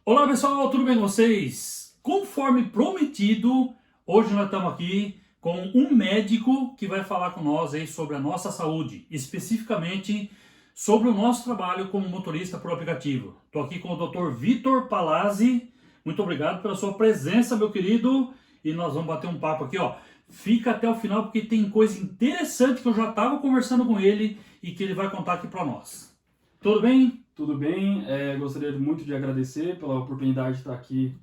Olá pessoal, tudo bem com vocês? Conforme prometido, hoje nós estamos aqui com um médico que vai falar com nós aí sobre a nossa saúde, especificamente sobre o nosso trabalho como motorista por aplicativo. Estou aqui com o Dr. Vitor Palazzi. Muito obrigado pela sua presença, meu querido, e nós vamos bater um papo aqui, ó. Fica até o final porque tem coisa interessante que eu já estava conversando com ele e que ele vai contar aqui para nós. Tudo bem? Tudo bem, gostaria muito de agradecer pela oportunidade de estar aqui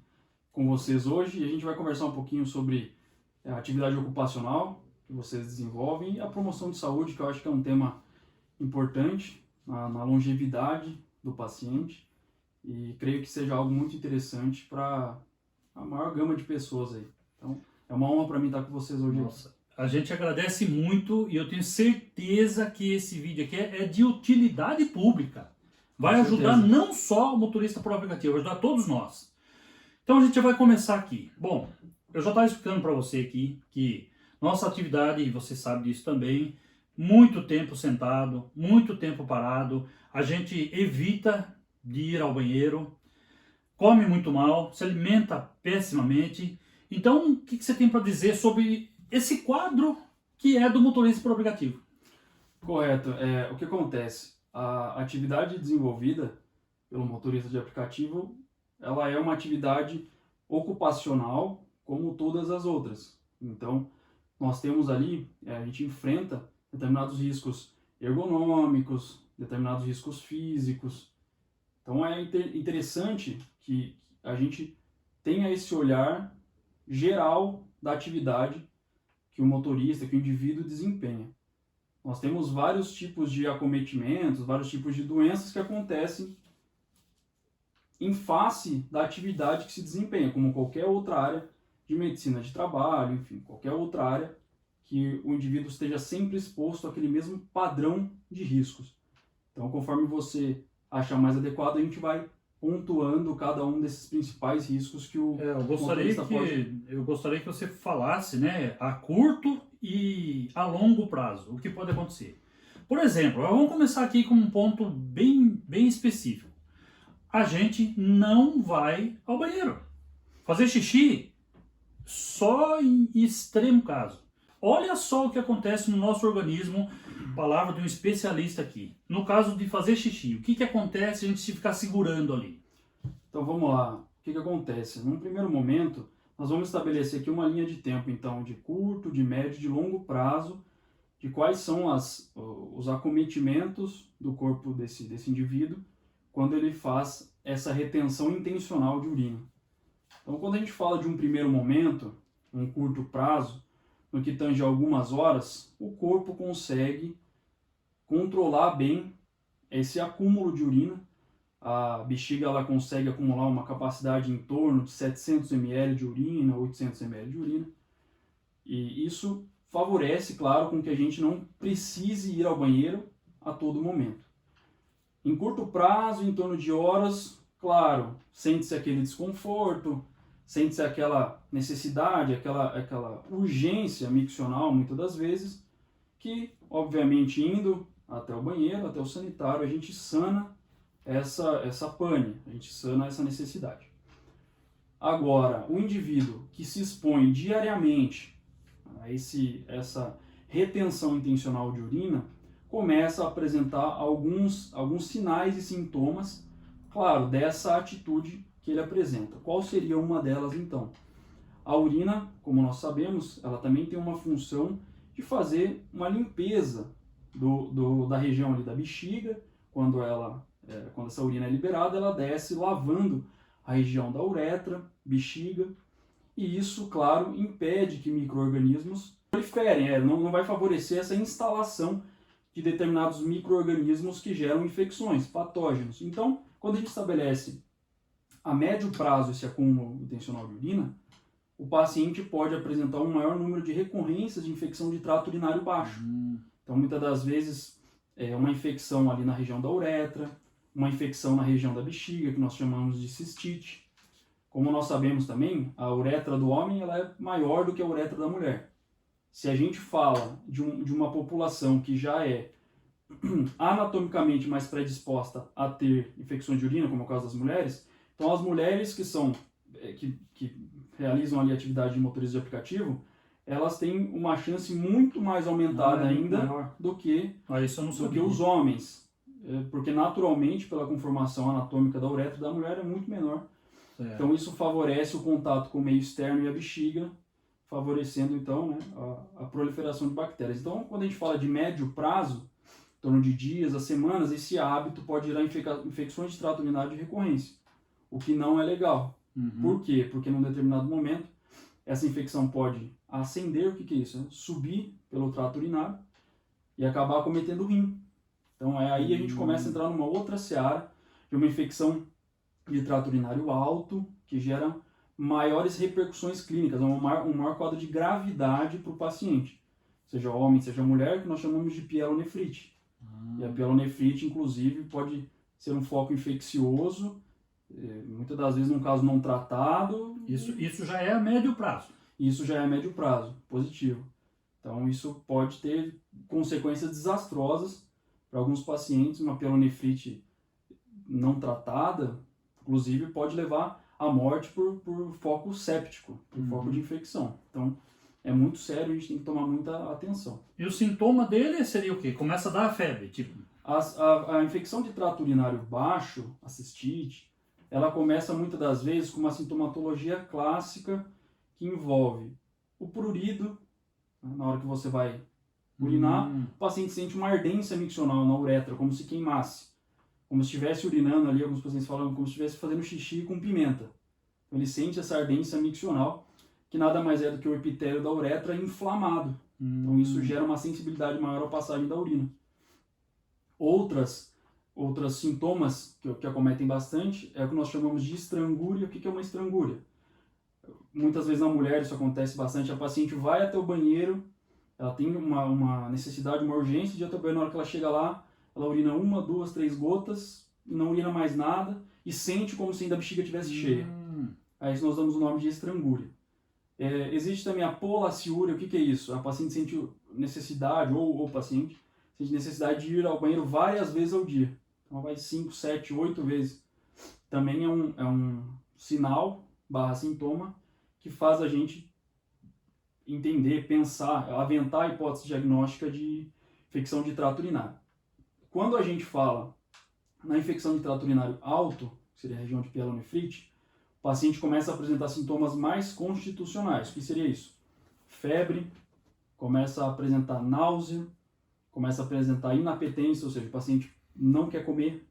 com vocês hoje e a gente vai conversar um pouquinho sobre a atividade ocupacional que vocês desenvolvem e a promoção de saúde, que eu acho que é um tema importante na longevidade do paciente e creio que seja algo muito interessante para a maior gama de pessoas aí. Então, é uma honra para mim estar com vocês hoje. Nossa, a gente agradece muito e eu tenho certeza que esse vídeo aqui é de utilidade pública. Vai ajudar não só o motorista por aplicativo, vai ajudar todos nós. Então a gente já vai começar aqui. Bom, eu já estava explicando para você aqui que nossa atividade, e você sabe disso também, muito tempo sentado, muito tempo parado, a gente evita de ir ao banheiro, come muito mal, se alimenta pessimamente. Então, o que você tem para dizer sobre esse quadro que é do motorista por aplicativo? Correto. O que acontece? A atividade desenvolvida pelo motorista de aplicativo, ela é uma atividade ocupacional como todas as outras. Então, nós temos ali, a gente enfrenta determinados riscos ergonômicos, determinados riscos físicos. Então, é interessante que a gente tenha esse olhar geral da atividade que o motorista, que o indivíduo desempenha. Nós temos vários tipos de acometimentos, vários tipos de doenças que acontecem em face da atividade que se desempenha, como qualquer outra área de medicina de trabalho, enfim, qualquer outra área que o indivíduo esteja sempre exposto àquele mesmo padrão de riscos. Então, conforme você achar mais adequado, a gente vai pontuando cada um desses principais riscos que o motorista pode... Eu gostaria que você falasse, né, a curto e a longo prazo, o que pode acontecer. Por exemplo, vamos começar aqui com um ponto bem específico. A gente não vai ao banheiro. Fazer xixi só em extremo caso. Olha só o que acontece no nosso organismo, palavra de um especialista aqui. No caso de fazer xixi, o que acontece se a gente ficar segurando ali? Então vamos lá, o que acontece? Num primeiro momento, nós vamos estabelecer aqui uma linha de tempo, então, de curto, de médio, de longo prazo, de quais são os acometimentos do corpo desse indivíduo quando ele faz essa retenção intencional de urina. Então, quando a gente fala de um primeiro momento, um curto prazo, no que tange algumas horas, o corpo consegue controlar bem esse acúmulo de urina. A bexiga ela consegue acumular uma capacidade em torno de 700 ml de urina, 800 ml de urina. E isso favorece, claro, com que a gente não precise ir ao banheiro a todo momento. Em curto prazo, em torno de horas, claro, sente-se aquele desconforto, sente-se aquela necessidade, aquela urgência miccional, muitas das vezes, que, obviamente, indo até o banheiro, até o sanitário, a gente sana essa pane, a gente sana essa necessidade. Agora, o indivíduo que se expõe diariamente a essa retenção intencional de urina, começa a apresentar alguns sinais e sintomas, claro, dessa atitude que ele apresenta. Qual seria uma delas, então? A urina, como nós sabemos, ela também tem uma função de fazer uma limpeza da região ali da bexiga. Quando essa urina é liberada, ela desce lavando a região da uretra, bexiga, e isso, claro, impede que micro-organismos proliferem, não vai favorecer essa instalação de determinados micro-organismos que geram infecções, patógenos. Então, quando a gente estabelece a médio prazo esse acúmulo intencional de urina, o paciente pode apresentar um maior número de recorrências de infecção de trato urinário baixo. Então, muitas das vezes, uma infecção ali na região da uretra, uma infecção na região da bexiga, que nós chamamos de cistite. Como nós sabemos também, a uretra do homem ela é maior do que a uretra da mulher. Se a gente fala de uma população que já é anatomicamente mais predisposta a ter infecções de urina, como é o caso das mulheres, Então, as mulheres que realizam ali atividade de motorista de aplicativo, elas têm uma chance muito mais aumentada ainda maior. do que Isso eu não do sabia. que os homens, porque naturalmente, pela conformação anatômica da uretra da mulher, é muito menor. Certo. Então isso favorece o contato com o meio externo e a bexiga, favorecendo então, né, a proliferação de bactérias. Então, quando a gente fala de médio prazo, em torno de dias a semanas, esse hábito pode gerar infecções de trato urinário de recorrência, o que não é legal. Por quê? Porque num determinado momento essa infecção pode ascender, o que é isso? Subir pelo trato urinário e acabar acometendo o rim. Então aí a gente começa a entrar numa outra seara de uma infecção de trato urinário alto, que gera maiores repercussões clínicas, um maior quadro de gravidade para o paciente, seja homem, seja mulher, que nós chamamos de pielonefrite. E a pielonefrite, inclusive, pode ser um foco infeccioso, muitas das vezes num caso não tratado. Isso já é a médio prazo. Isso já é a médio prazo, positivo. Então isso pode ter consequências desastrosas para alguns pacientes. Uma pielonefrite não tratada, inclusive, pode levar à morte por foco séptico, por foco de infecção. Então é muito sério, a gente tem que tomar muita atenção. E o sintoma dele seria o quê? Começa a dar febre, tipo? A infecção de trato urinário baixo, a cistite, ela começa muitas das vezes com uma sintomatologia clássica que envolve o prurido, né, na hora que você vai urinar, o paciente sente uma ardência miccional na uretra, como se queimasse, como se estivesse urinando ali, alguns pacientes falam como se estivesse fazendo xixi com pimenta. Então ele sente essa ardência miccional, que nada mais é do que o epitélio da uretra inflamado. Então isso gera uma sensibilidade maior à passagem da urina. Outros sintomas que acometem bastante é o que nós chamamos de estrangúria. O que é uma estrangúria? Muitas vezes na mulher isso acontece bastante. A paciente vai até o banheiro, ela tem uma necessidade, uma urgência de ir até o banheiro. Na hora que ela chega lá, ela urina 1, 2, 3 gotas, e não urina mais nada, e sente como se ainda a bexiga estivesse cheia. A isso nós damos o nome de estrangúria. Existe também a polaciúria. O que é isso? A paciente sente necessidade, ou o paciente sente necessidade de ir ao banheiro várias vezes ao dia. Então vai 5, 7, 8 vezes. Também é um sinal, /sintoma, que faz a gente entender, pensar, aventar a hipótese diagnóstica de infecção de trato urinário. Quando a gente fala na infecção de trato urinário alto, que seria a região de pielonefrite, o paciente começa a apresentar sintomas mais constitucionais. O que seria isso? Febre, começa a apresentar náusea, começa a apresentar inapetência, ou seja, o paciente não quer comer.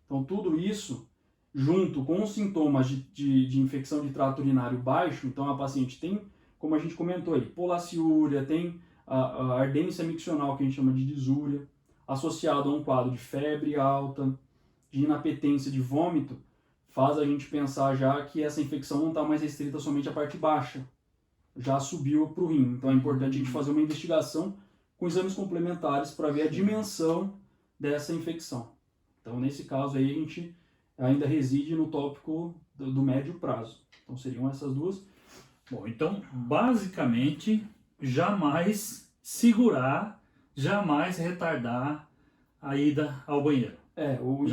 Então tudo isso, junto com os sintomas de infecção de trato urinário baixo, então a paciente tem, como a gente comentou aí, polaciúria, tem a ardência miccional, que a gente chama de disúria, associado a um quadro de febre alta, de inapetência, de vômito, faz a gente pensar já que essa infecção não está mais restrita somente à parte baixa, já subiu para o rim. Então é importante a gente fazer uma investigação com exames complementares para ver a dimensão dessa infecção. Então nesse caso aí a gente ainda reside no tópico do médio prazo. Então seriam essas duas. Bom, então basicamente jamais segurar, jamais retardar a ida ao banheiro. O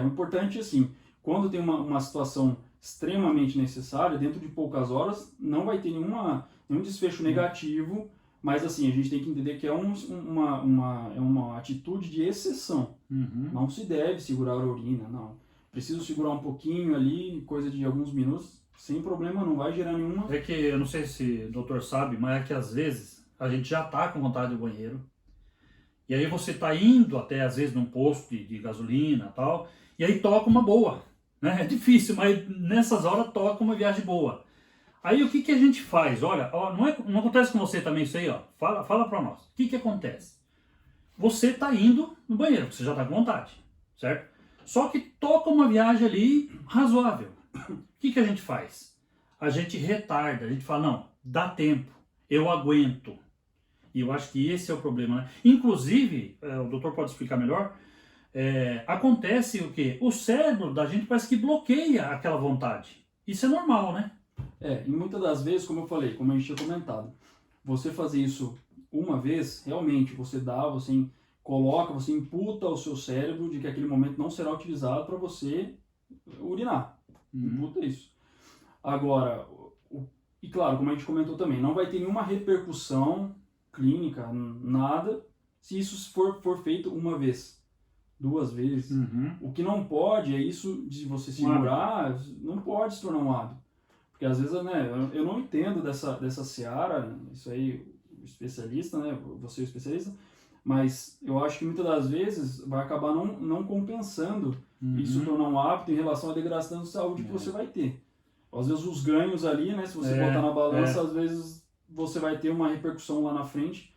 importante assim, quando tem uma situação extremamente necessária, dentro de poucas horas, não vai ter nenhum desfecho negativo, mas assim, a gente tem que entender que é uma atitude de exceção. Não se deve segurar a urina, não. Preciso segurar um pouquinho ali, coisa de alguns minutos, sem problema, não vai gerar nenhuma... É que, eu não sei se o doutor sabe, mas é que às vezes a gente já está com vontade de banheiro, e aí você está indo até, às vezes, num posto de gasolina e tal, e aí toca uma boa, né? É difícil, mas nessas horas toca uma viagem boa. Aí o que a gente faz? Olha, não acontece com você também isso aí, ó. Fala para nós. O que acontece? Você está indo no banheiro, você já está com vontade, certo? Só que toca uma viagem ali razoável. O que a gente faz? A gente retarda, a gente fala, não, dá tempo, eu aguento. E eu acho que esse é o problema, né? Inclusive, o doutor pode explicar melhor, acontece o quê? O cérebro da gente parece que bloqueia aquela vontade. Isso é normal, né? E muitas das vezes, como eu falei, como a gente tinha comentado, você fazer isso uma vez, realmente, você coloca, você imputa ao seu cérebro de que aquele momento não será utilizado para você urinar. Imputa isso. Agora, e claro, como a gente comentou também, não vai ter nenhuma repercussão clínica, nada, se isso for feito uma vez, 2 vezes. O que não pode é isso de você segurar, não pode se tornar um hábito. Porque às vezes, né, eu não entendo dessa seara, isso aí, o especialista, né, você é o especialista, mas eu acho que muitas das vezes vai acabar não compensando isso tornar um hábito em relação à degradação de saúde que você vai ter. Às vezes os ganhos ali, né, se você botar na balança, às vezes você vai ter uma repercussão lá na frente,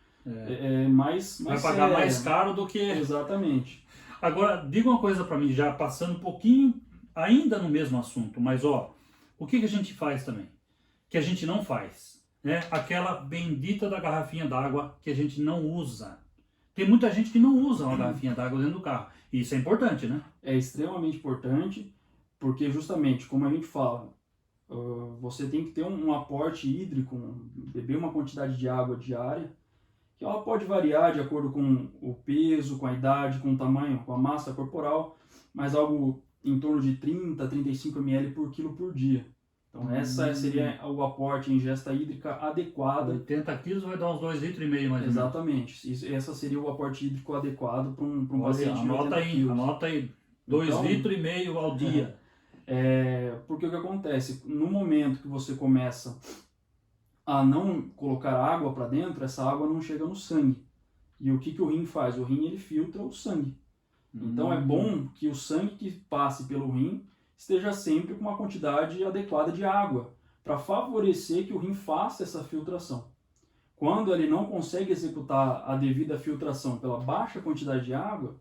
mais vai pagar séria. mais caro do que... Exatamente. Agora, diga uma coisa para mim, já passando um pouquinho, ainda no mesmo assunto, mas ó, o que a gente faz também? Que a gente não faz, né? Aquela bendita da garrafinha d'água que a gente não usa. Tem muita gente que não usa uma garrafinha d'água dentro do carro. E isso é importante, né? É extremamente importante, porque justamente, como a gente fala, você tem que ter um aporte hídrico, beber uma quantidade de água diária, que ela pode variar de acordo com o peso, com a idade, com o tamanho, com a massa corporal, mas algo em torno de 30 a 35 ml por quilo por dia. Então essa seria o aporte, a ingesta hídrica adequada. 80 quilos vai dar uns 2,5 litros mais ou menos. Exatamente. Essa seria o aporte hídrico adequado para um paciente de 80 quilos. Anota aí, 2,5 litros ao dia. Porque o que acontece? No momento que você começa a não colocar água para dentro, essa água não chega no sangue. E o que o rim faz? O rim ele filtra o sangue. Então é bom que o sangue que passe pelo rim esteja sempre com uma quantidade adequada de água, para favorecer que o rim faça essa filtração. Quando ele não consegue executar a devida filtração pela baixa quantidade de água,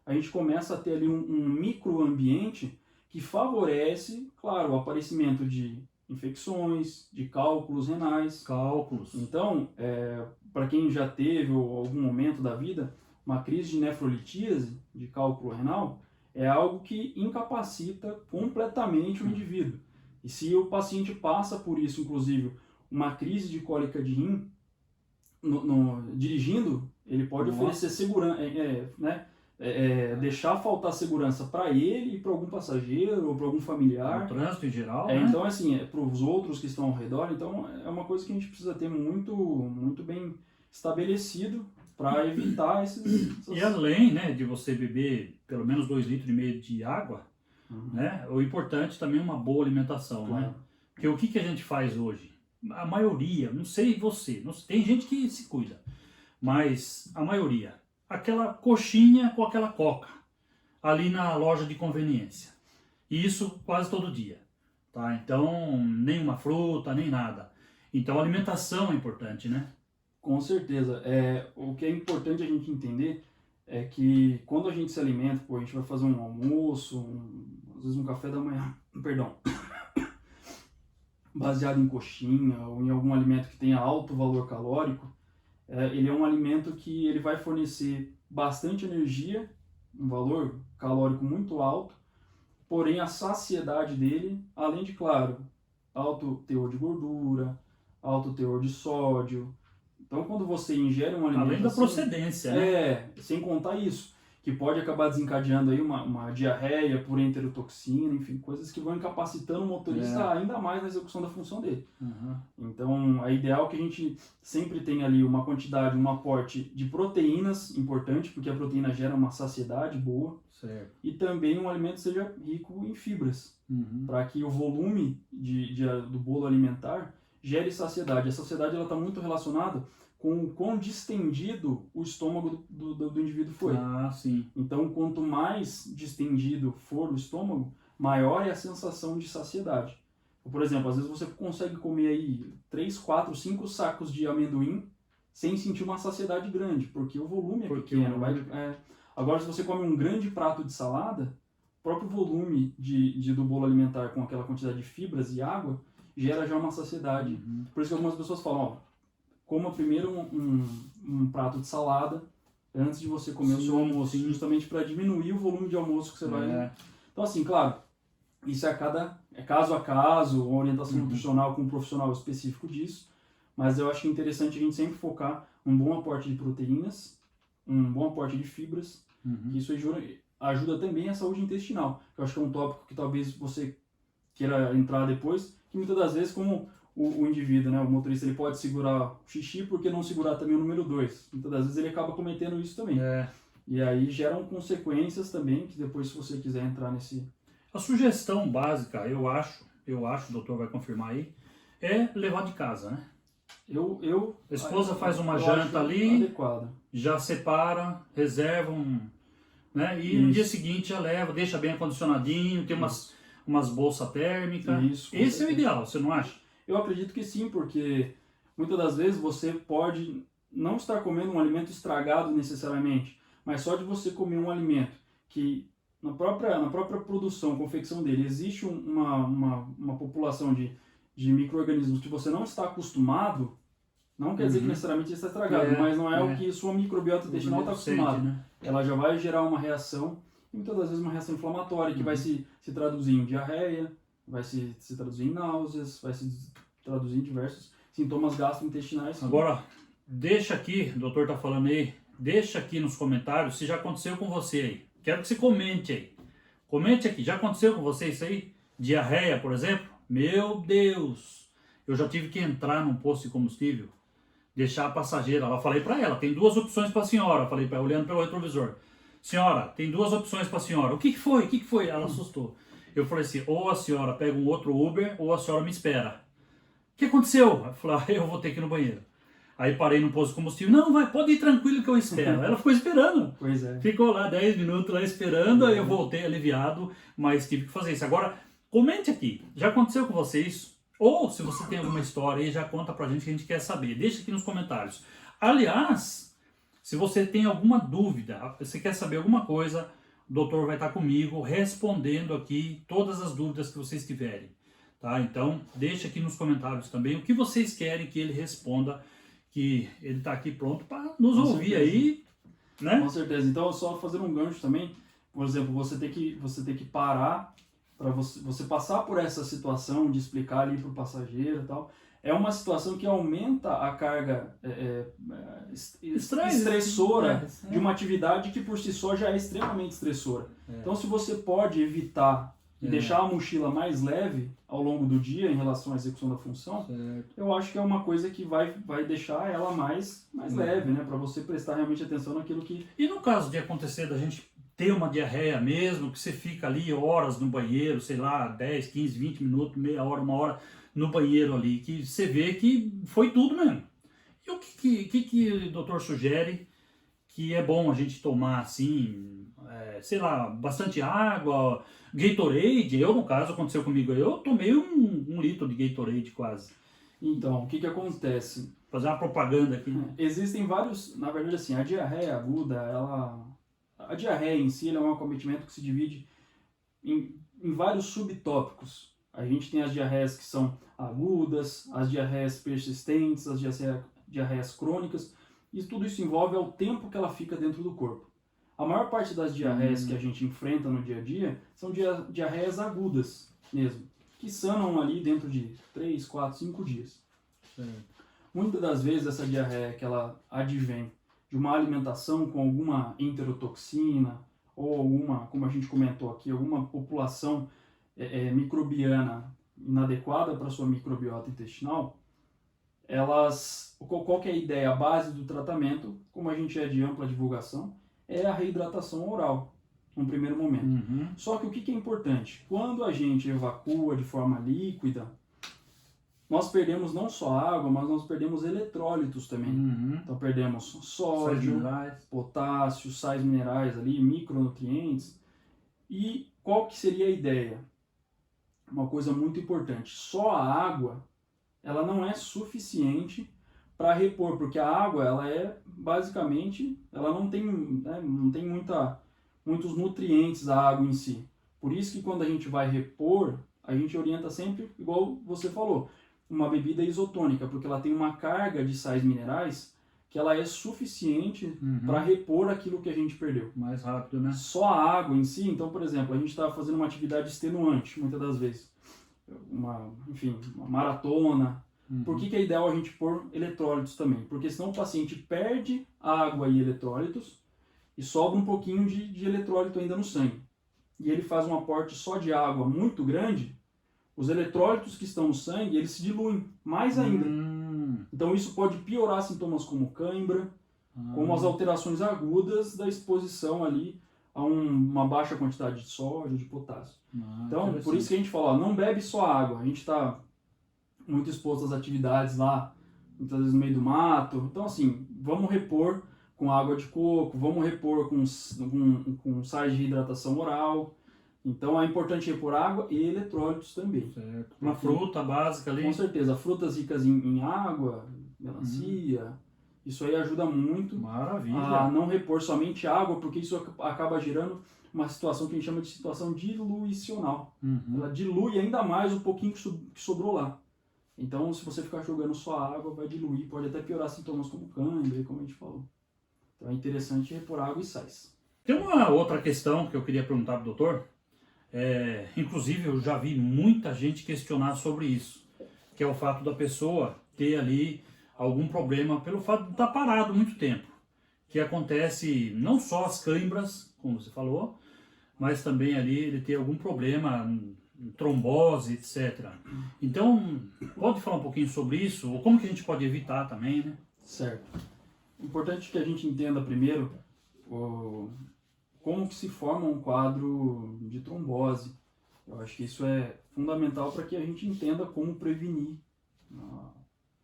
a gente começa a ter ali um microambiente que favorece, claro, o aparecimento de infecções, de cálculos renais. Então, para quem já teve ou algum momento da vida uma crise de nefrolitíase, de cálculo renal, é algo que incapacita completamente o indivíduo. E se o paciente passa por isso, inclusive, uma crise de cólica de rim, dirigindo, ele pode oferecer segurança, deixar faltar segurança para ele e para algum passageiro ou para algum familiar. No trânsito em geral, né? Então, assim, para os outros que estão ao redor, então é uma coisa que a gente precisa ter muito, muito bem estabelecido para evitar esses... E além, né, de você beber pelo menos 2,5 litros de água, né, o importante também é uma boa alimentação, né? Porque o que a gente faz hoje? A maioria, não sei você, tem gente que se cuida, mas a maioria, aquela coxinha com aquela coca, ali na loja de conveniência. E isso quase todo dia, tá? Então, nem uma fruta, nem nada. Então, a alimentação é importante, né? Com certeza. O que é importante a gente entender é que quando a gente se alimenta, a gente vai fazer um almoço, às vezes um café da manhã, baseado em coxinha ou em algum alimento que tenha alto valor calórico, ele é um alimento que ele vai fornecer bastante energia, um valor calórico muito alto, porém a saciedade dele, além de, claro, alto teor de gordura, alto teor de sódio. Então, quando você ingere um alimento além da assim, procedência, né? Sem contar isso, que pode acabar desencadeando aí uma diarreia por enterotoxina, enfim, coisas que vão incapacitando o motorista ainda mais na execução da função dele. Então, é ideal que a gente sempre tenha ali uma quantidade, um aporte de proteínas importante, porque a proteína gera uma saciedade boa. Certo. E também um alimento seja rico em fibras, para que o volume do bolo alimentar gere saciedade. A saciedade está muito relacionada com o quão distendido o estômago do indivíduo foi. Sim. Então, quanto mais distendido for o estômago, maior é a sensação de saciedade. Por exemplo, às vezes você consegue comer aí 3, 4, 5 sacos de amendoim sem sentir uma saciedade grande, porque o volume é pequeno. Agora, se você come um grande prato de salada, o próprio volume do bolo alimentar com aquela quantidade de fibras e água gera já uma saciedade. Por isso que algumas pessoas falam, coma primeiro um prato de salada antes de você comer o seu almoço, justamente para diminuir o volume de almoço que você vai... Então, assim, claro, isso é caso a caso, uma orientação nutricional com um profissional específico disso, mas eu acho interessante a gente sempre focar um bom aporte de proteínas, um bom aporte de fibras, que isso ajuda também a saúde intestinal, que eu acho que é um tópico que talvez você queira entrar depois, que muitas das vezes, como o indivíduo, né, o motorista, ele pode segurar o xixi, porque não segurar também o número 2? Muitas das vezes ele acaba cometendo isso também. E aí geram consequências também, que depois, se você quiser entrar nesse... A sugestão básica, eu acho, o doutor vai confirmar aí, é levar de casa, né? A esposa faz uma janta ali, adequada. Já separa, reserva né? E no dia seguinte já leva, deixa bem acondicionadinho, tem umas bolsas térmicas. Esse é o ideal, você não acha? Eu acredito que sim, porque muitas das vezes você pode não estar comendo um alimento estragado necessariamente, mas só de você comer um alimento que na própria produção, confecção dele, existe uma população de micro-organismos que você não está acostumado, não quer dizer que necessariamente está estragado, mas não é o que sua microbiota intestinal está acostumada. Né? Ela já vai gerar uma reação, e muitas das vezes uma reação inflamatória, que vai se traduzir em diarreia, vai se traduzir em náuseas, vai se traduzir em diversos sintomas gastrointestinais. Agora, deixa aqui, o doutor está falando aí, deixa aqui nos comentários se já aconteceu com você aí. Quero que você comente aí. Comente aqui, já aconteceu com você isso aí? Diarreia, por exemplo? Meu Deus! Eu já tive que entrar num posto de combustível, deixar a passageira. Eu falei para ela, tem 2 opções para a senhora. Eu falei para ela, olhando pelo retrovisor. Senhora, tem 2 opções para a senhora. O que foi? O que foi? Ela assustou. Eu falei assim, ou a senhora pega um outro Uber, ou a senhora me espera. O que aconteceu? Eu falei, eu vou ter que ir no banheiro. Aí parei no posto de combustível. Não, vai, pode ir tranquilo que eu espero. Ela ficou esperando. Pois é. Ficou lá 10 minutos lá esperando, aí eu voltei aliviado, mas tive que fazer isso. Agora, comente aqui, já aconteceu com você isso? Ou se você tem alguma história aí, já conta pra gente que a gente quer saber. Deixa aqui nos comentários. Aliás, se você tem alguma dúvida, você quer saber alguma coisa, o doutor vai estar comigo respondendo aqui todas as dúvidas que vocês tiverem. Tá? Então, deixa aqui nos comentários também o que vocês querem que ele responda, que ele está aqui pronto para nos ouvir aí, né? Com certeza. Então, só fazer um gancho também, por exemplo, você tem que parar para você passar por essa situação de explicar ali para o passageiro e tal. É uma situação que aumenta a carga estressora de uma atividade que por si só já é extremamente estressora. Então, se você pode evitar e deixar a mochila mais leve ao longo do dia em relação à execução da função, eu acho que é uma coisa que vai deixar ela mais leve, né? Para você prestar realmente atenção naquilo que... E no caso de acontecer da gente ter uma diarreia mesmo, que você fica ali horas no banheiro, sei lá, 10, 15, 20 minutos, meia hora, 1 hora no banheiro ali, que você vê que foi tudo mesmo. E o que o doutor sugere que é bom a gente tomar assim, sei lá, bastante água, Gatorade? Eu, no caso, aconteceu comigo, eu tomei 1 litro de Gatorade quase. Então, o que acontece? Fazer uma propaganda aqui. Existem vários, na verdade assim, a diarreia aguda, a diarreia em si é um acometimento que se divide em vários subtópicos. A gente tem as diarreias que são agudas, as diarreias persistentes, as diarreias crônicas, e tudo isso envolve ao tempo que ela fica dentro do corpo. A maior parte das diarreias que a gente enfrenta no dia a dia são diarreias agudas mesmo, que sanam ali dentro de 3, 4, 5 dias. Muitas das vezes essa diarreia que ela advém de uma alimentação com alguma enterotoxina ou alguma, como a gente comentou aqui, alguma população microbiana inadequada para sua microbiota intestinal, qual que é a ideia, a base do tratamento, como a gente é de ampla divulgação, é a reidratação oral, num primeiro momento. Só que o que é importante? Quando a gente evacua de forma líquida, nós perdemos não só água, mas nós perdemos eletrólitos também. Então perdemos sódio, potássio, sais minerais ali, micronutrientes. E qual que seria a ideia? Uma coisa muito importante, só a água, ela não é suficiente para repor, porque a água, ela é basicamente, ela não tem muitos nutrientes a água em si. Por isso que quando a gente vai repor, a gente orienta sempre, igual você falou, uma bebida isotônica, porque ela tem uma carga de sais minerais que ela é suficiente para repor aquilo que a gente perdeu. Mais rápido, né? Só a água em si, então, por exemplo, a gente está fazendo uma atividade extenuante, muitas das vezes. Uma maratona. Por que é ideal a gente pôr eletrólitos também? Porque senão o paciente perde água e eletrólitos e sobra um pouquinho de eletrólito ainda no sangue. E ele faz um aporte só de água muito grande, os eletrólitos que estão no sangue, eles se diluem mais ainda. Então isso pode piorar sintomas como cãibra, como as alterações agudas da exposição ali a uma baixa quantidade de sódio, de potássio. Então, por isso que a gente fala, ó, não bebe só água. A gente está muito exposto às atividades lá, muitas vezes no meio do mato. Então, assim, vamos repor com água de coco, vamos repor com sais de hidratação oral. Então, é importante repor água e eletrólitos também. Certo. Uma fruta básica ali. Com certeza, frutas ricas em água, melancia, isso aí ajuda muito. Maravilha. A não repor somente água, porque isso acaba gerando uma situação que a gente chama de situação diluicional. Ela dilui ainda mais o pouquinho que sobrou lá. Então, se você ficar jogando só água, vai diluir, pode até piorar sintomas como cãibra, como a gente falou. Então, é interessante repor água e sais. Tem uma outra questão que eu queria perguntar para o doutor. Inclusive, eu já vi muita gente questionar sobre isso, que é o fato da pessoa ter ali algum problema pelo fato de estar parado muito tempo, que acontece não só as cãibras, como você falou, mas também ali ele ter algum problema, trombose, etc. Então, pode falar um pouquinho sobre isso, ou como que a gente pode evitar também, né? Certo. Importante que a gente entenda primeiro como que se forma um quadro de trombose. Eu acho que isso é fundamental para que a gente entenda como prevenir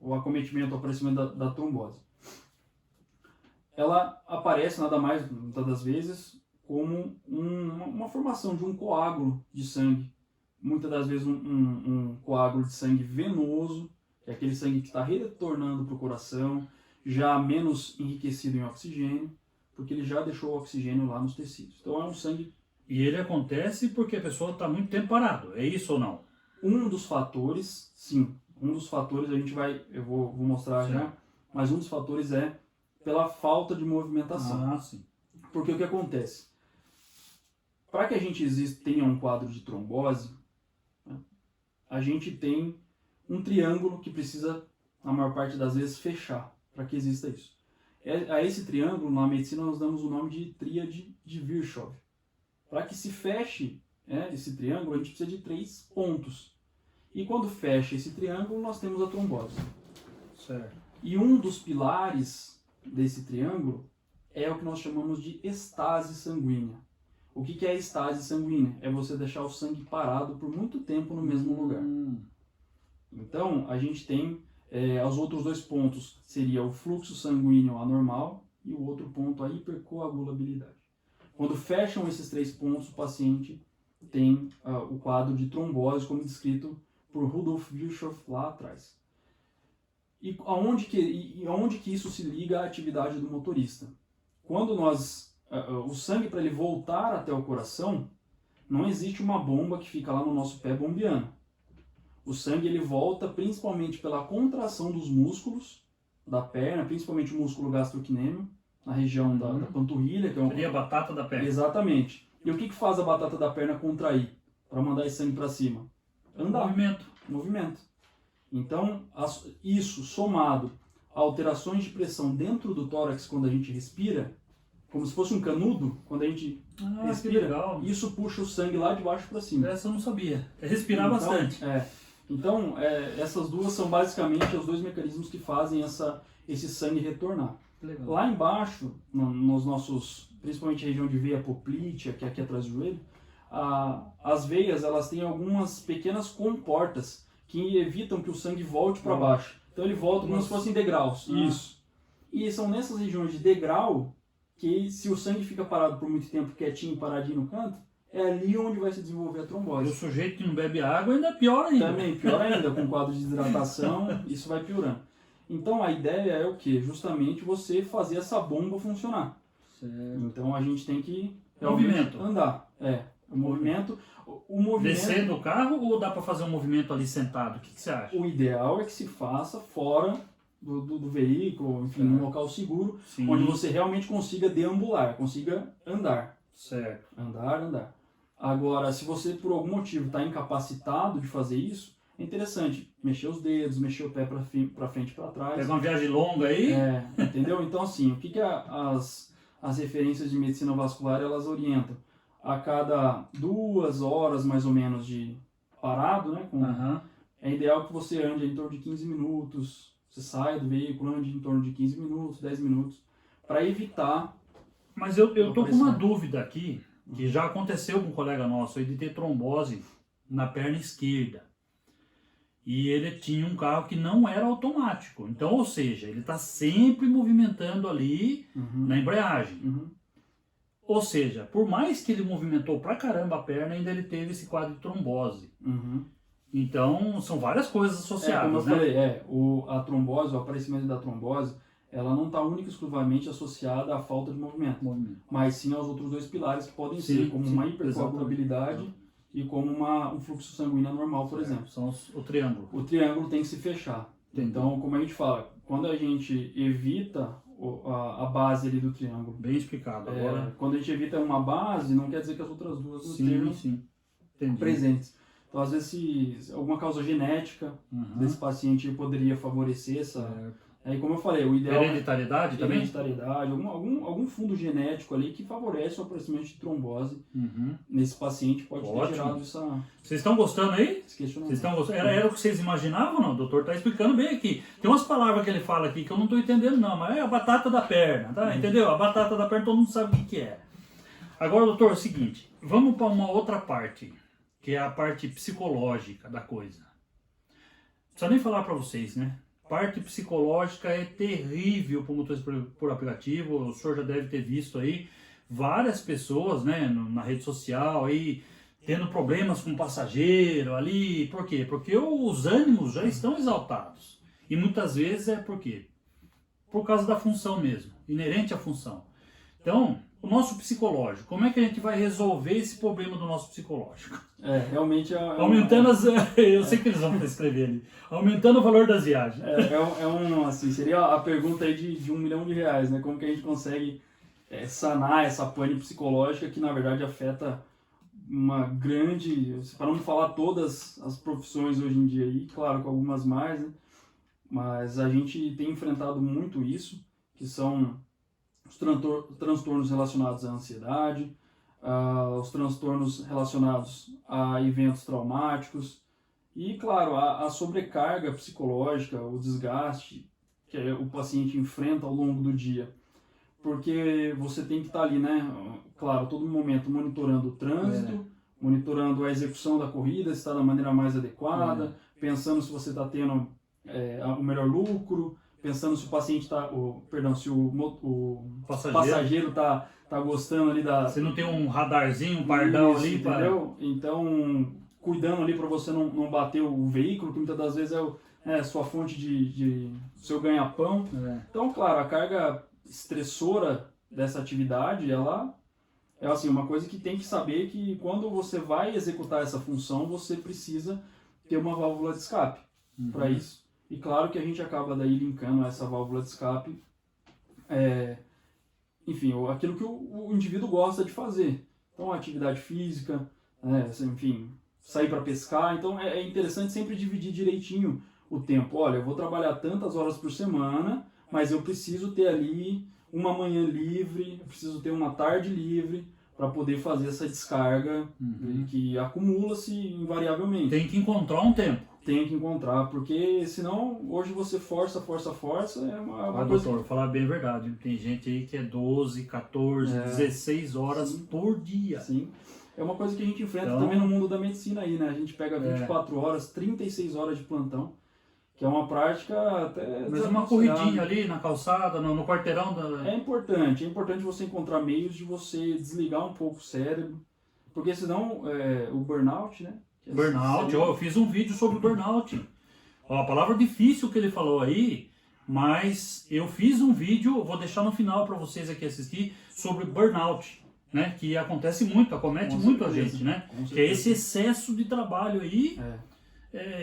o acometimento, o aparecimento da trombose. Ela aparece nada mais, muitas das vezes, como uma formação de um coágulo de sangue. Muitas das vezes um coágulo de sangue venoso, que é aquele sangue que está retornando para o coração, já menos enriquecido em oxigênio, porque ele já deixou o oxigênio lá nos tecidos. Então é um sangue... E ele acontece porque a pessoa está muito tempo parado, é isso ou não? Um dos fatores, sim. Um dos fatores eu vou mostrar Sim. já, mas um dos fatores é pela falta de movimentação. Sim. Porque o que acontece? Para que a gente tenha um quadro de trombose, né, a gente tem um triângulo que precisa, na maior parte das vezes, fechar para que exista isso. A esse triângulo, na medicina, nós damos o nome de tríade de Virchow. Para que se feche esse triângulo, a gente precisa de 3 pontos. E quando fecha esse triângulo, nós temos a trombose. Certo. E um dos pilares desse triângulo é o que nós chamamos de estase sanguínea. O que é estase sanguínea? É você deixar o sangue parado por muito tempo no mesmo lugar. Então, a gente tem os outros 2 pontos, seria o fluxo sanguíneo anormal e o outro ponto, a hipercoagulabilidade. Quando fecham esses 3 pontos, o paciente tem o quadro de trombose, como descrito por Rudolf Virchow lá atrás. E aonde que isso se liga à atividade do motorista? Quando o sangue, para ele voltar até o coração, não existe uma bomba que fica lá no nosso pé bombeando. O sangue ele volta principalmente pela contração dos músculos da perna, principalmente o músculo gastrocnêmio, na região da panturrilha. Que seria a batata da perna. Exatamente. E o que faz a batata da perna contrair para mandar esse sangue para cima? Andar. Movimento. Então, isso somado a alterações de pressão dentro do tórax quando a gente respira, como se fosse um canudo, quando a gente respira, que legal. Isso puxa o sangue lá de baixo para cima. Essa eu não sabia. É respirar bastante. Então, essas duas são basicamente os 2 mecanismos que fazem esse sangue retornar. Legal. Lá embaixo, nos nossos, principalmente a região de veia poplítea, que é aqui atrás do joelho, as veias elas têm algumas pequenas comportas que evitam que o sangue volte para baixo. Então ele volta como se fossem degraus. Isso. E são nessas regiões de degrau que, se o sangue fica parado por muito tempo, quietinho, paradinho no canto, é ali onde vai se desenvolver a trombose. E o sujeito que não bebe água ainda é pior ainda. Também, pior ainda, com quadro de desidratação, isso vai piorando. Então a ideia é o quê? Justamente você fazer essa bomba funcionar. Certo. Então a gente tem que movimento. Andar. O movimento. Descer do carro ou dá para fazer um movimento ali sentado? O que você acha? O ideal é que se faça fora do veículo, enfim, num local seguro, Sim. onde você realmente consiga deambular, consiga andar. Certo. Andar. Agora, se você por algum motivo está incapacitado de fazer isso, é interessante mexer os dedos, mexer o pé para frente e para trás. Pega uma viagem longa aí. Entendeu? Então, assim, o que as referências de medicina vascular elas orientam? A cada 2 horas, mais ou menos, de parado, né? Aham. É ideal que você ande em torno de 15 minutos, você saia do veículo, ande em torno de 15 minutos, 10 minutos, para evitar Mas eu tô com uma aparecimento. dúvida aqui, que já aconteceu com um colega nosso aí de ter trombose na perna esquerda. E ele tinha um carro que não era automático. Então, ou seja, ele está sempre movimentando ali na embreagem. Uhum. Ou seja, por mais que ele movimentou pra caramba a perna, ainda ele teve esse quadro de trombose. Uhum. Então, são várias coisas Como eu associadas, né? falei, a trombose, o aparecimento da trombose, ela não está única e exclusivamente associada à falta de movimento, mas sim aos outros dois pilares que podem Sim, ser, como sim, uma hipercoagulabilidade e como um fluxo sanguíneo normal, por exemplo. São o triângulo. O triângulo tem que se fechar. Entendi. Então, como a gente fala, quando a gente evita a base ali do triângulo, Bem explicado. Agora, quando a gente evita uma base, não quer dizer que as outras duas não sim, estejam sim. Entendi. presentes. Então, às vezes, se alguma causa genética desse paciente poderia favorecer essa... Aí, como eu falei, o ideal Hereditariedade também? hereditariedade, algum fundo genético ali que favorece o aparecimento de trombose nesse paciente pode ter gerado Vocês estão gostando aí? esse questionamento. Vocês estão gostando? Era o que vocês imaginavam, não? O doutor está explicando bem aqui. Tem umas palavras que ele fala aqui que eu não estou entendendo, não, mas é a batata da perna, tá? Entendeu? A batata da perna todo mundo sabe o que é. Agora, doutor, é o seguinte, vamos para uma outra parte, que é a parte psicológica da coisa. Não precisa nem falar para vocês, né? Parte psicológica é terrível para o motorista por aplicativo. O senhor já deve ter visto aí várias pessoas, né, na rede social aí tendo problemas com o passageiro ali. Por quê? Porque os ânimos já estão exaltados. E muitas vezes é por quê? Por causa da função mesmo, inerente à função. Então, o nosso psicológico, como é que a gente vai resolver esse problema do nosso psicológico? Realmente aumentando eu sei que eles vão escrever ali. Aumentando o valor das viagens. Assim, seria a pergunta aí de R$1 milhão, né? Como que a gente consegue sanar essa pane psicológica que na verdade afeta uma grande, para não falar todas as profissões hoje em dia aí, claro, com algumas mais, né? Mas a gente tem enfrentado muito isso, que são os transtornos relacionados à ansiedade, os transtornos relacionados a eventos traumáticos e, claro, a sobrecarga psicológica, o desgaste que o paciente enfrenta ao longo do dia. Porque você tem que estar ali, né, claro, a todo momento monitorando o trânsito, monitorando a execução da corrida, se está da maneira mais adequada, pensando se você está tendo o melhor lucro, pensando se o paciente está, se o passageiro está gostando ali da... Você não tem um radarzinho, um pardal ali, entendeu? Então, cuidando ali para você não bater o veículo, que muitas das vezes é a sua fonte de seu ganha-pão. Então, claro, a carga estressora dessa atividade, ela é assim, uma coisa que tem que saber que quando você vai executar essa função, você precisa ter uma válvula de escape para isso. E claro que a gente acaba daí linkando essa válvula de escape, enfim, aquilo que o indivíduo gosta de fazer. Então, a atividade física, enfim, sair para pescar. Então, é interessante sempre dividir direitinho o tempo. Olha, eu vou trabalhar tantas horas por semana, mas eu preciso ter ali uma manhã livre, eu preciso ter uma tarde livre para poder fazer essa descarga que acumula-se invariavelmente. Tem que encontrar um tempo. Tem que encontrar, porque senão hoje você força, é uma coisa... Doutor, falar bem a verdade, tem gente aí que é 12, 14, 16 horas por dia. Sim, é uma coisa que a gente enfrenta também no mundo da medicina aí, né? A gente pega 24 horas, 36 horas de plantão, que é uma prática até... Mas uma corridinha ali na calçada, no quarteirão... É importante você encontrar meios de você desligar um pouco o cérebro, porque senão o burnout, né? Burnout, eu fiz um vídeo sobre burnout. A palavra difícil que ele falou aí, mas eu fiz um vídeo, vou deixar no final para vocês aqui assistir, sobre burnout, né? Que acontece muito, acomete muito a gente, né? Que é esse excesso de trabalho aí,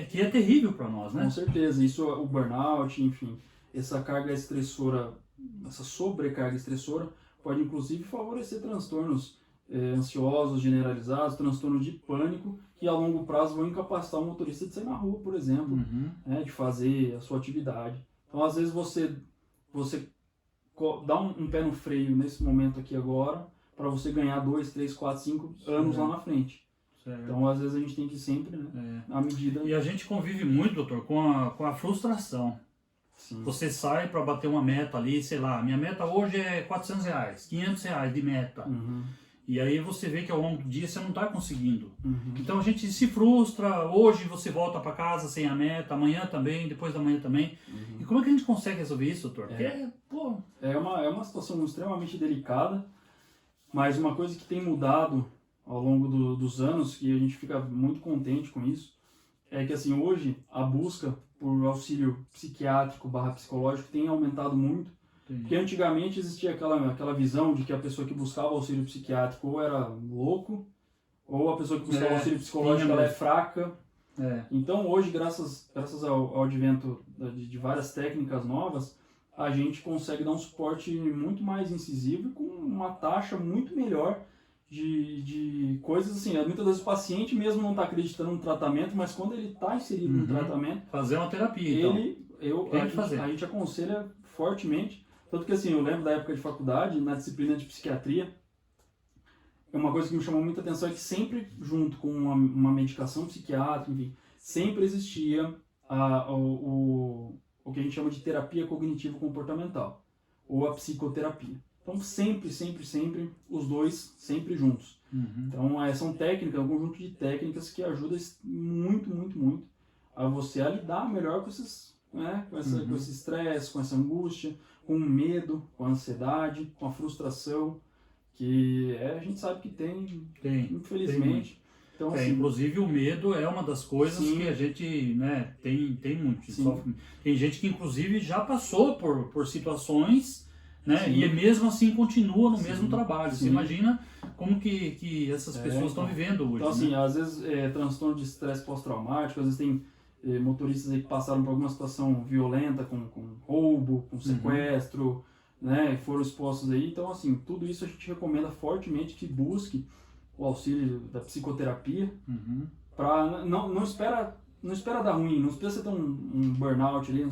que é terrível para nós, né? Com certeza, isso, o burnout, enfim, essa carga estressora, essa sobrecarga estressora pode inclusive favorecer transtornos ansiosos generalizados, transtornos de pânico, que a longo prazo vão incapacitar o motorista de sair na rua, por exemplo, de fazer a sua atividade. Então, às vezes, você dá um pé no freio nesse momento aqui agora, para você ganhar 2, 3, 4, 5 anos lá na frente. Certo. Então, às vezes, a gente tem que sempre, né, à medida... E a gente convive muito, doutor, com a frustração. Sim. Você sai para bater uma meta ali, sei lá, minha meta hoje é R$400, R$500 de meta. Uhum. E aí você vê que ao longo do dia você não está conseguindo. Uhum. Então a gente se frustra, hoje você volta para casa sem a meta, amanhã também, depois da manhã também. Uhum. E como é que a gente consegue resolver isso, doutor? Porque, pô... É uma situação extremamente delicada, mas uma coisa que tem mudado ao longo dos anos, que a gente fica muito contente com isso, é que assim, hoje a busca por auxílio psiquiátrico / psicológico tem aumentado muito. Porque antigamente existia aquela visão de que a pessoa que buscava auxílio psiquiátrico ou era louco, ou a pessoa que buscava auxílio psicológico ela é fraca. Então hoje, graças ao advento de várias técnicas novas, a gente consegue dar um suporte muito mais incisivo e com uma taxa muito melhor de coisas assim. Muitas vezes o paciente mesmo não está acreditando no tratamento, mas quando ele está inserido no tratamento... Fazer uma terapia, a gente aconselha fortemente. Tanto que assim, eu lembro da época de faculdade, na disciplina de psiquiatria, uma coisa que me chamou muita atenção é que sempre, junto com uma medicação psiquiátrica, enfim, sempre existia o que a gente chama de terapia cognitivo-comportamental, ou a psicoterapia. Então sempre, sempre, sempre, os dois sempre juntos. Então são técnicas, um conjunto de técnicas que ajudam muito, muito, muito a você a lidar melhor com esses, né, com esse estresse, com essa angústia, com o medo, com a ansiedade, com a frustração, que a gente sabe que tem infelizmente. Então, assim, inclusive o medo é uma das coisas que a gente, né, tem muito. Sofre. Tem gente que inclusive já passou por situações, né, e mesmo assim continua no mesmo trabalho. Você imagina como que essas pessoas estão vivendo hoje. Então assim, às vezes transtorno de estresse pós-traumático, às vezes tem motoristas aí que passaram por alguma situação violenta, com roubo, com sequestro, né, foram expostos aí. Então, assim, tudo isso a gente recomenda fortemente que busque o auxílio da psicoterapia, para não espera dar ruim, não espera você ter um burnout ali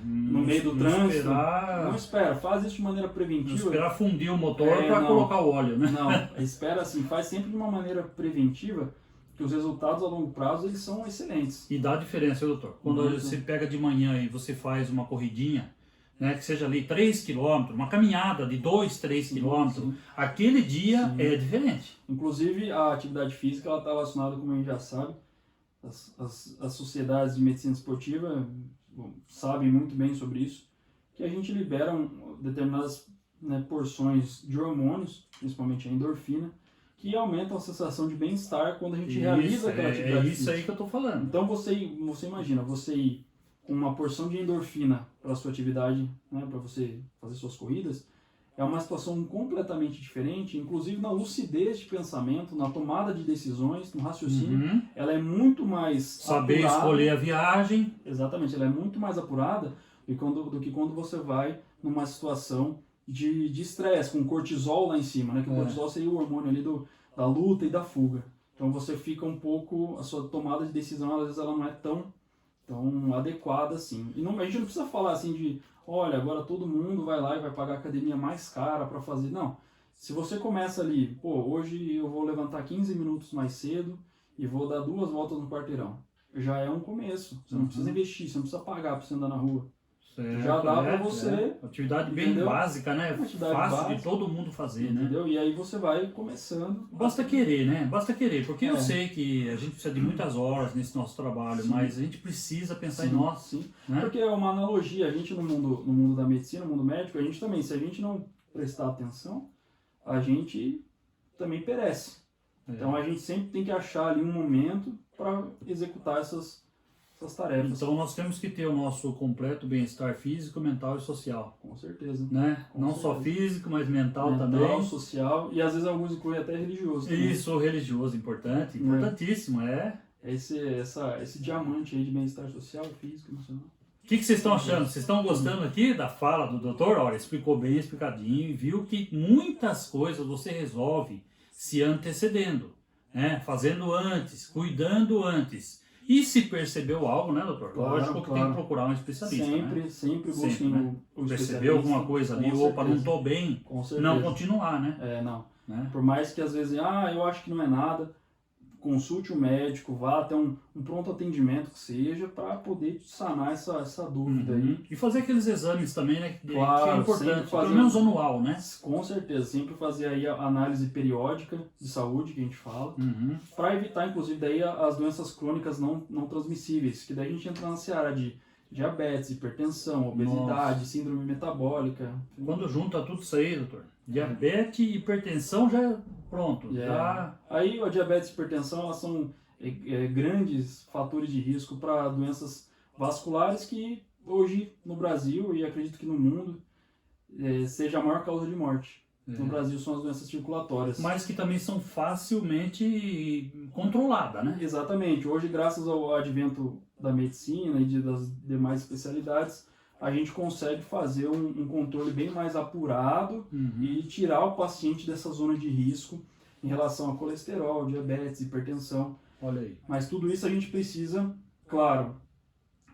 no meio do trânsito. Não espera, faz isso de maneira preventiva. Não esperar fundir o motor para colocar o óleo, né? Não, espera assim, faz sempre de uma maneira preventiva, que os resultados a longo prazo eles são excelentes. E dá diferença, doutor. Quando você pega de manhã e você faz uma corridinha, né, que seja ali 3 km, uma caminhada de 2, 3 km, aquele dia é diferente. Inclusive a atividade física ela está relacionada, como a gente já sabe, as sociedades de medicina esportiva sabem muito bem sobre isso, que a gente libera determinadas, né, porções de hormônios, principalmente a endorfina, que aumentam a sensação de bem-estar quando a gente realiza aquela atividade física. É isso aí que eu estou falando. Então você imagina, você ir com uma porção de endorfina para a sua atividade, né, para você fazer suas corridas, é uma situação completamente diferente, inclusive na lucidez de pensamento, na tomada de decisões, no raciocínio, ela é muito mais saber apurada. Escolher a viagem. Exatamente, ela é muito mais apurada do que quando você vai numa situação de estresse, com cortisol lá em cima, né? Que o cortisol seria o hormônio ali da luta e da fuga. Então você fica um pouco, a sua tomada de decisão, às vezes ela não é tão adequada assim. E a gente não precisa falar assim de, olha, agora todo mundo vai lá e vai pagar a academia mais cara para fazer. Não. Se você começa ali, hoje eu vou levantar 15 minutos mais cedo e vou dar 2 voltas no quarteirão. Já é um começo. Você não precisa investir, você não precisa pagar para você andar na rua. Certo, já dá para você. Atividade bem básica, né? Atividade fácil básica, de todo mundo fazer, entendeu? né? E aí você vai começando. Basta querer, né? Basta querer, porque eu sei que a gente precisa de muitas horas nesse nosso trabalho, mas a gente precisa pensar em nós. Sim. Né? Porque é uma analogia, a gente no mundo da medicina, no mundo médico, a gente também, se a gente não prestar atenção, a gente também perece. Então a gente sempre tem que achar ali um momento para executar essas tarefas. Então nós temos que ter o nosso completo bem-estar físico, mental e social. Com certeza. Né? Com não certeza. Só físico, mas mental também. Mental, social e às vezes alguns incluem até religioso. Também. Isso, religioso, importantíssimo, Esse diamante aí de bem-estar social, físico, emocional. O que vocês estão achando? Vocês estão gostando aqui da fala do doutor? Olha, explicou bem, explicadinho, e viu que muitas coisas você resolve se antecedendo, né? Fazendo antes, cuidando antes. E se percebeu algo, né, doutor? Lógico que tem que procurar um especialista. Sempre busquem né? o Percebeu alguma coisa ali, opa, não estou bem, não continuar, né? Não. Né? Por mais que às vezes, eu acho que não é nada, consulte o médico, vá até um pronto atendimento que seja, para poder sanar essa dúvida aí. E fazer aqueles exames também, né? Claro, que é importante, pelo menos anual, né? Com certeza, sempre fazer aí a análise periódica de saúde, que a gente fala, para evitar, inclusive, daí as doenças crônicas não transmissíveis, que daí a gente entra na seara de diabetes, hipertensão, obesidade, síndrome metabólica. Quando junta tudo isso aí, doutor, diabetes e hipertensão já pronto. Já... Aí a diabetes e hipertensão, elas são grandes fatores de risco para doenças vasculares que hoje no Brasil, e acredito que no mundo, seja a maior causa de morte. No Brasil são as doenças circulatórias. Mas que também são facilmente controladas, né? Exatamente. Hoje, graças ao advento da medicina e das demais especialidades, a gente consegue fazer um controle bem mais apurado e tirar o paciente dessa zona de risco em relação a colesterol, diabetes, hipertensão. Olha aí. Mas tudo isso a gente precisa, claro,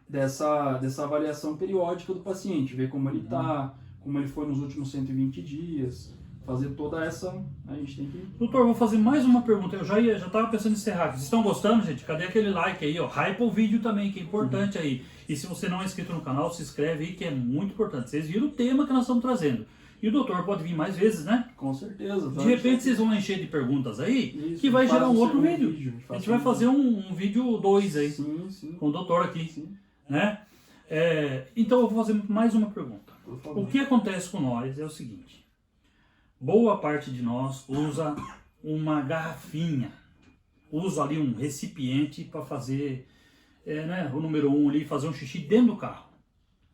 dessa avaliação periódica do paciente, ver como ele está, como ele foi nos últimos 120 dias, fazer toda essa... A gente tem que... Doutor, vou fazer mais uma pergunta. Eu já estava pensando em encerrar. Vocês estão gostando, gente? Cadê aquele like aí? Ó? Hypa o vídeo também, que é importante aí. E se você não é inscrito no canal, se inscreve aí, que é muito importante. Vocês viram o tema que nós estamos trazendo. E o doutor pode vir mais vezes, né? Com certeza. De repente vocês vão encher de perguntas aí, que vai gerar um outro vídeo. A gente vai fazer um vídeo 2 aí, com o doutor aqui. Né? Então eu vou fazer mais uma pergunta. O que acontece com nós é o seguinte. Boa parte de nós usa uma garrafinha, usa ali um recipiente para fazer, né, o número 1 ali, fazer um xixi dentro do carro,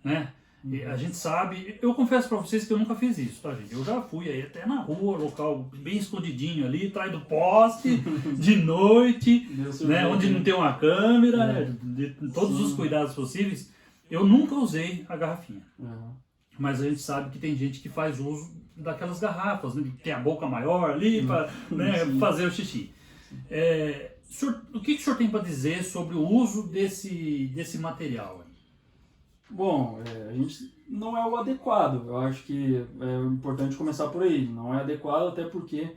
né? E a gente sabe, eu confesso para vocês que eu nunca fiz isso, tá, gente? Eu já fui aí até na rua, local bem escondidinho ali, atrás do poste, de noite, né, onde não tem uma câmera, de todos os cuidados possíveis. Eu nunca usei a garrafinha, mas a gente sabe que tem gente que faz uso daquelas garrafas, né, que tem a boca maior ali para, né, fazer o xixi. O que o senhor tem para dizer sobre o uso desse material? Bom, a gente não é o adequado. Eu acho que é importante começar por aí. Não é adequado até porque,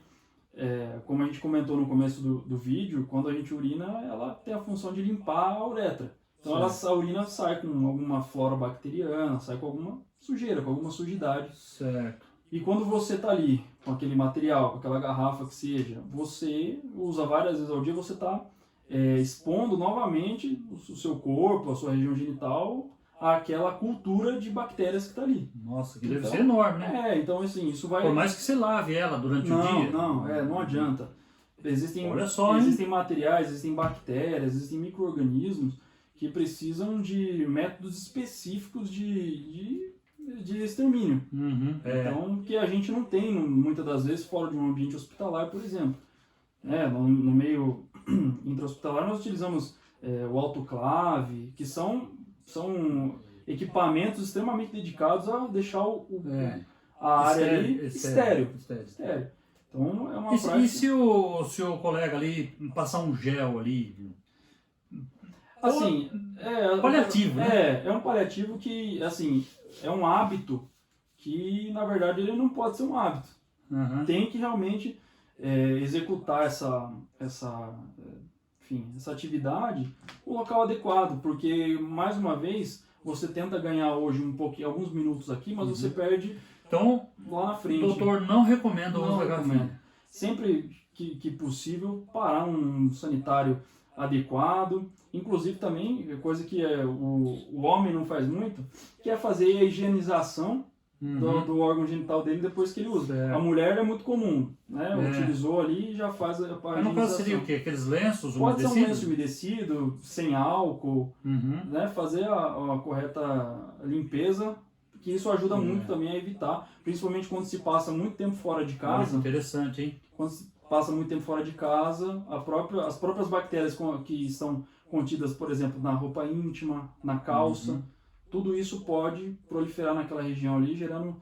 como a gente comentou no começo do vídeo, quando a gente urina, ela tem a função de limpar a uretra. Então a urina sai com alguma flora bacteriana, sai com alguma sujeira, com alguma sujidade. Certo. E quando você está ali com aquele material, com aquela garrafa que seja, você usa várias vezes ao dia, você está expondo novamente o seu corpo, a sua região genital, àquela cultura de bactérias que está ali. Nossa, que deve ser enorme, né? Então assim, isso vai... Por mais que você lave ela durante o dia. Não adianta. Existem materiais, existem bactérias, existem micro-organismos que precisam de métodos específicos de extermínio. Então, que a gente não tem, muitas das vezes, fora de um ambiente hospitalar, por exemplo. No meio intra-hospitalar, nós utilizamos o autoclave, que são equipamentos extremamente dedicados a deixar a área ali estéril. Então, é uma prática... E se o seu colega ali passar um gel ali? Assim, paliativo, né? É um paliativo que, assim, é um hábito que, na verdade, ele não pode ser um hábito. Tem que realmente executar essa atividade no local adequado, porque, mais uma vez, você tenta ganhar hoje alguns minutos aqui, mas você perde lá na frente. O doutor não recomenda o uso da garrafinha. Sempre que possível, parar um sanitário adequado, inclusive também, coisa que o homem não faz muito, que é fazer a higienização do órgão genital dele depois que ele usa. A mulher é muito comum, né? Utilizou ali e já faz a higienização. Mas no caso seria o quê? Aqueles lenços umedecidos? Pode ser um lenço umedecido, sem álcool, né? Fazer a correta limpeza, que isso ajuda muito também a evitar, principalmente quando se passa muito tempo fora de casa. Interessante, hein? Quando se passa muito tempo fora de casa, as próprias bactérias que estão contidas, por exemplo, na roupa íntima, na calça, tudo isso pode proliferar naquela região ali, gerando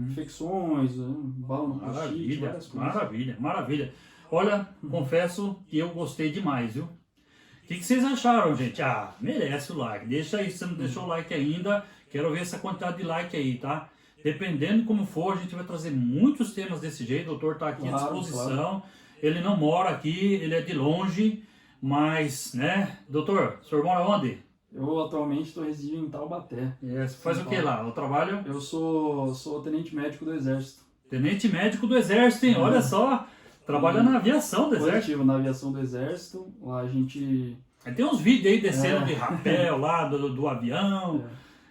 infecções, bronquite, várias coisas. Maravilha. Olha, confesso que eu gostei demais, viu? O que vocês acharam, gente? Merece o like. Deixa aí, se você não deixou o like ainda, quero ver essa quantidade de like aí, tá? Dependendo de como for, a gente vai trazer muitos temas desse jeito. O doutor está aqui à disposição. ele não mora aqui, ele é de longe, mas, né, doutor, o senhor mora onde? Eu atualmente estou residindo em Taubaté. Você faz o que lá? O trabalho? Eu sou tenente médico do Exército. Tenente médico do Exército, hein? Olha só, trabalha na aviação do Exército. Positivo, na aviação do Exército. Lá a gente... Tem uns vídeos aí descendo de rapel lá do avião.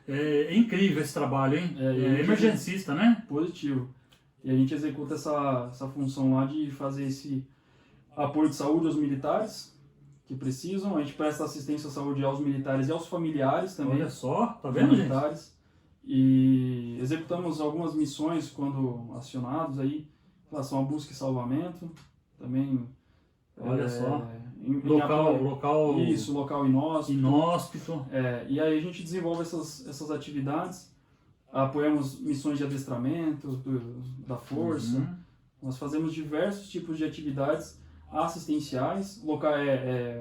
É incrível esse trabalho, hein? É emergencista, né? Positivo. E a gente executa essa função lá de fazer esse apoio de saúde aos militares que precisam. A gente presta assistência à saúde aos militares e aos familiares também. Olha só, tá vendo, militares. gente? E executamos algumas missões quando acionados aí, em relação a busca e salvamento. Também... Olha só. Local... Isso, local inóspito. Inóspito. E aí a gente desenvolve essas atividades, apoiamos missões de adestramento da força, nós fazemos diversos tipos de atividades assistenciais,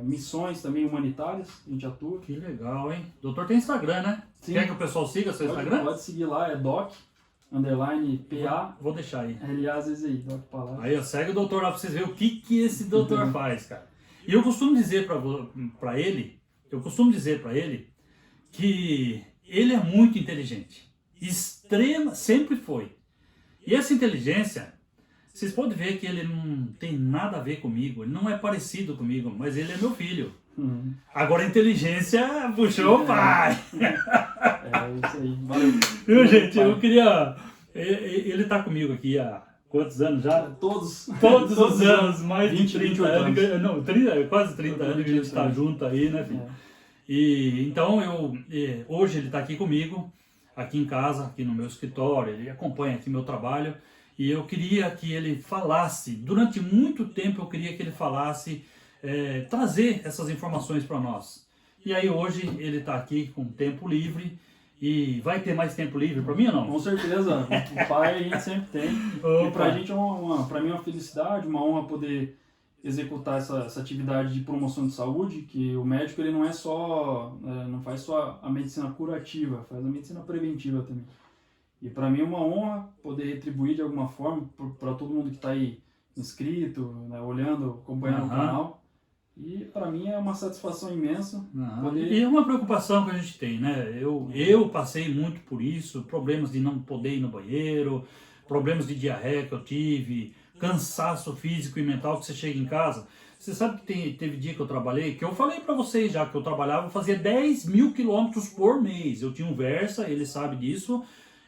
missões também humanitárias, a gente atua. Que legal, hein? Doutor tem Instagram, né? Sim. Quer que o pessoal siga seu Instagram? Pode seguir lá, é doc_PA. Vou deixar aí. LAZZI, Doc Palácio. Aí, segue o doutor lá pra vocês verem o que esse doutor faz, cara. E eu costumo dizer pra ele que ele é muito inteligente. Sempre foi. E essa inteligência, vocês podem ver que ele não tem nada a ver comigo, ele não é parecido comigo, mas ele é meu filho. Agora a inteligência puxou o pai. Isso aí, valeu. Viu, gente? Eu queria... Ele tá comigo aqui há quantos anos já? Todos os anos, mais 20, de 30 anos. Não, quase 30 anos que a gente está anos. junto aí, né, filho? E então hoje ele está aqui comigo, aqui em casa, aqui no meu escritório, ele acompanha aqui meu trabalho, e eu queria que ele falasse, durante muito tempo eu queria que ele falasse, trazer essas informações para nós. E aí hoje ele está aqui com tempo livre. E vai ter mais tempo livre para mim ou não? Com certeza, o pai a gente sempre tem. E pra gente pra mim é uma felicidade, uma honra poder executar essa atividade de promoção de saúde, que o médico ele não não faz só a medicina curativa, faz a medicina preventiva também. E para mim é uma honra poder retribuir de alguma forma para todo mundo que está aí inscrito, né, olhando, acompanhando o canal. E para mim é uma satisfação imensa. E é uma preocupação que a gente tem, né? Eu passei muito por isso, problemas de não poder ir no banheiro, problemas de diarreia que eu tive, cansaço físico e mental que você chega em casa. Você sabe que teve dia que eu trabalhei, que eu falei para vocês já, que eu trabalhava, eu fazia 10.000 quilômetros por mês. Eu tinha um Versa, ele sabe disso,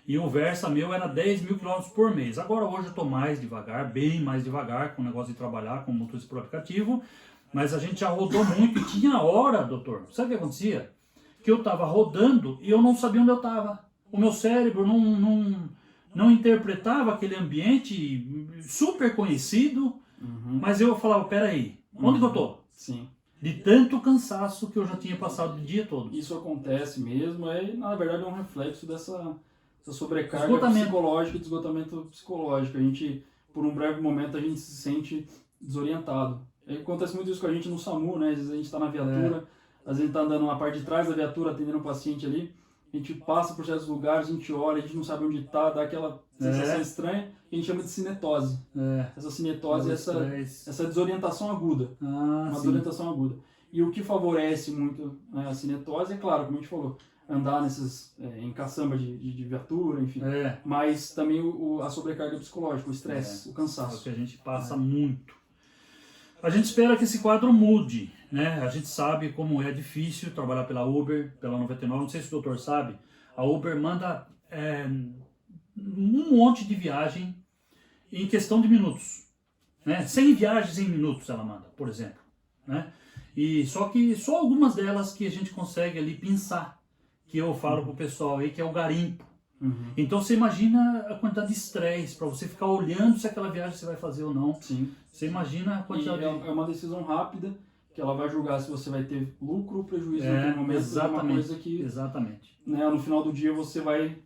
e o Versa meu era 10.000 quilômetros por mês. Agora hoje eu estou mais devagar, bem mais devagar, com o negócio de trabalhar com motorista por aplicativo. Mas a gente já rodou muito e tinha hora, doutor. Sabe o que acontecia? Que eu estava rodando e eu não sabia onde eu estava. O meu cérebro não interpretava aquele ambiente super conhecido, mas eu falava, peraí, onde que eu tô? Sim. De tanto cansaço que eu já tinha passado o dia todo. Isso acontece mesmo, na verdade é um reflexo dessa sobrecarga psicológica e de esgotamento psicológico. A gente, por um breve momento, a gente se sente desorientado. Acontece muito isso com a gente no SAMU, né? Às vezes a gente está na viatura, às vezes a gente está andando na parte de trás da viatura, atendendo um paciente ali, a gente passa por certos lugares, a gente olha, a gente não sabe onde está, dá aquela sensação estranha, que a gente chama de cinetose. Essa cinetose é essa desorientação aguda, desorientação aguda. E o que favorece muito a cinetose é, claro, como a gente falou, andar em caçamba de viatura, enfim, mas também a sobrecarga psicológica, o estresse, o cansaço. É o que a gente passa muito. A gente espera que esse quadro mude, né? A gente sabe como é difícil trabalhar pela Uber, pela 99, não sei se o doutor sabe, a Uber manda um monte de viagem em questão de minutos, né? 100 viagens em minutos ela manda, por exemplo, né? E só algumas delas que a gente consegue ali pensar, que eu falo pro pessoal aí, que é o garimpo. Então você imagina a quantidade de estresse para você ficar olhando se aquela viagem você vai fazer ou não. Sim. Você imagina a quantidade de... É uma decisão rápida, que ela vai julgar se você vai ter lucro ou prejuízo naquele momento. Exatamente. É uma coisa que, exatamente. Né, no final do dia você vai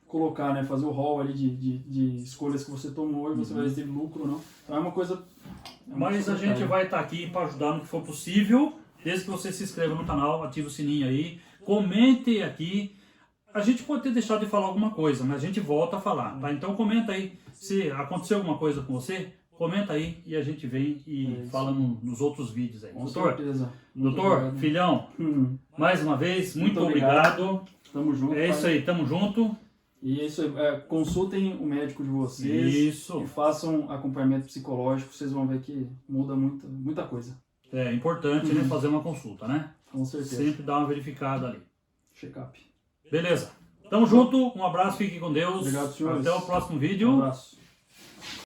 colocar, né, fazer o rol ali de escolhas que você tomou e você vai ter lucro ou não. Então é uma coisa... Mas a gente vai estar aqui para ajudar no que for possível, desde que você se inscreva no canal, ative o sininho aí, comente aqui. A gente pode ter deixado de falar alguma coisa, mas a gente volta a falar, tá? Então comenta aí se aconteceu alguma coisa com você, comenta aí e a gente vem e fala nos outros vídeos aí. Com Doutor, certeza. Muito doutor, obrigado. filhão, mais uma vez, muito obrigado. obrigado. Tamo junto. É isso pai. aí, tamo junto. E é isso aí. Consultem o médico de vocês. Isso. E façam acompanhamento psicológico. Vocês vão ver que muda muita coisa. É importante, né, fazer uma consulta, né? Com certeza. Sempre dar uma verificada ali. Check-up. Beleza. Tamo junto, um abraço, fique com Deus. Obrigado, senhores. Até o próximo Um vídeo. abraço.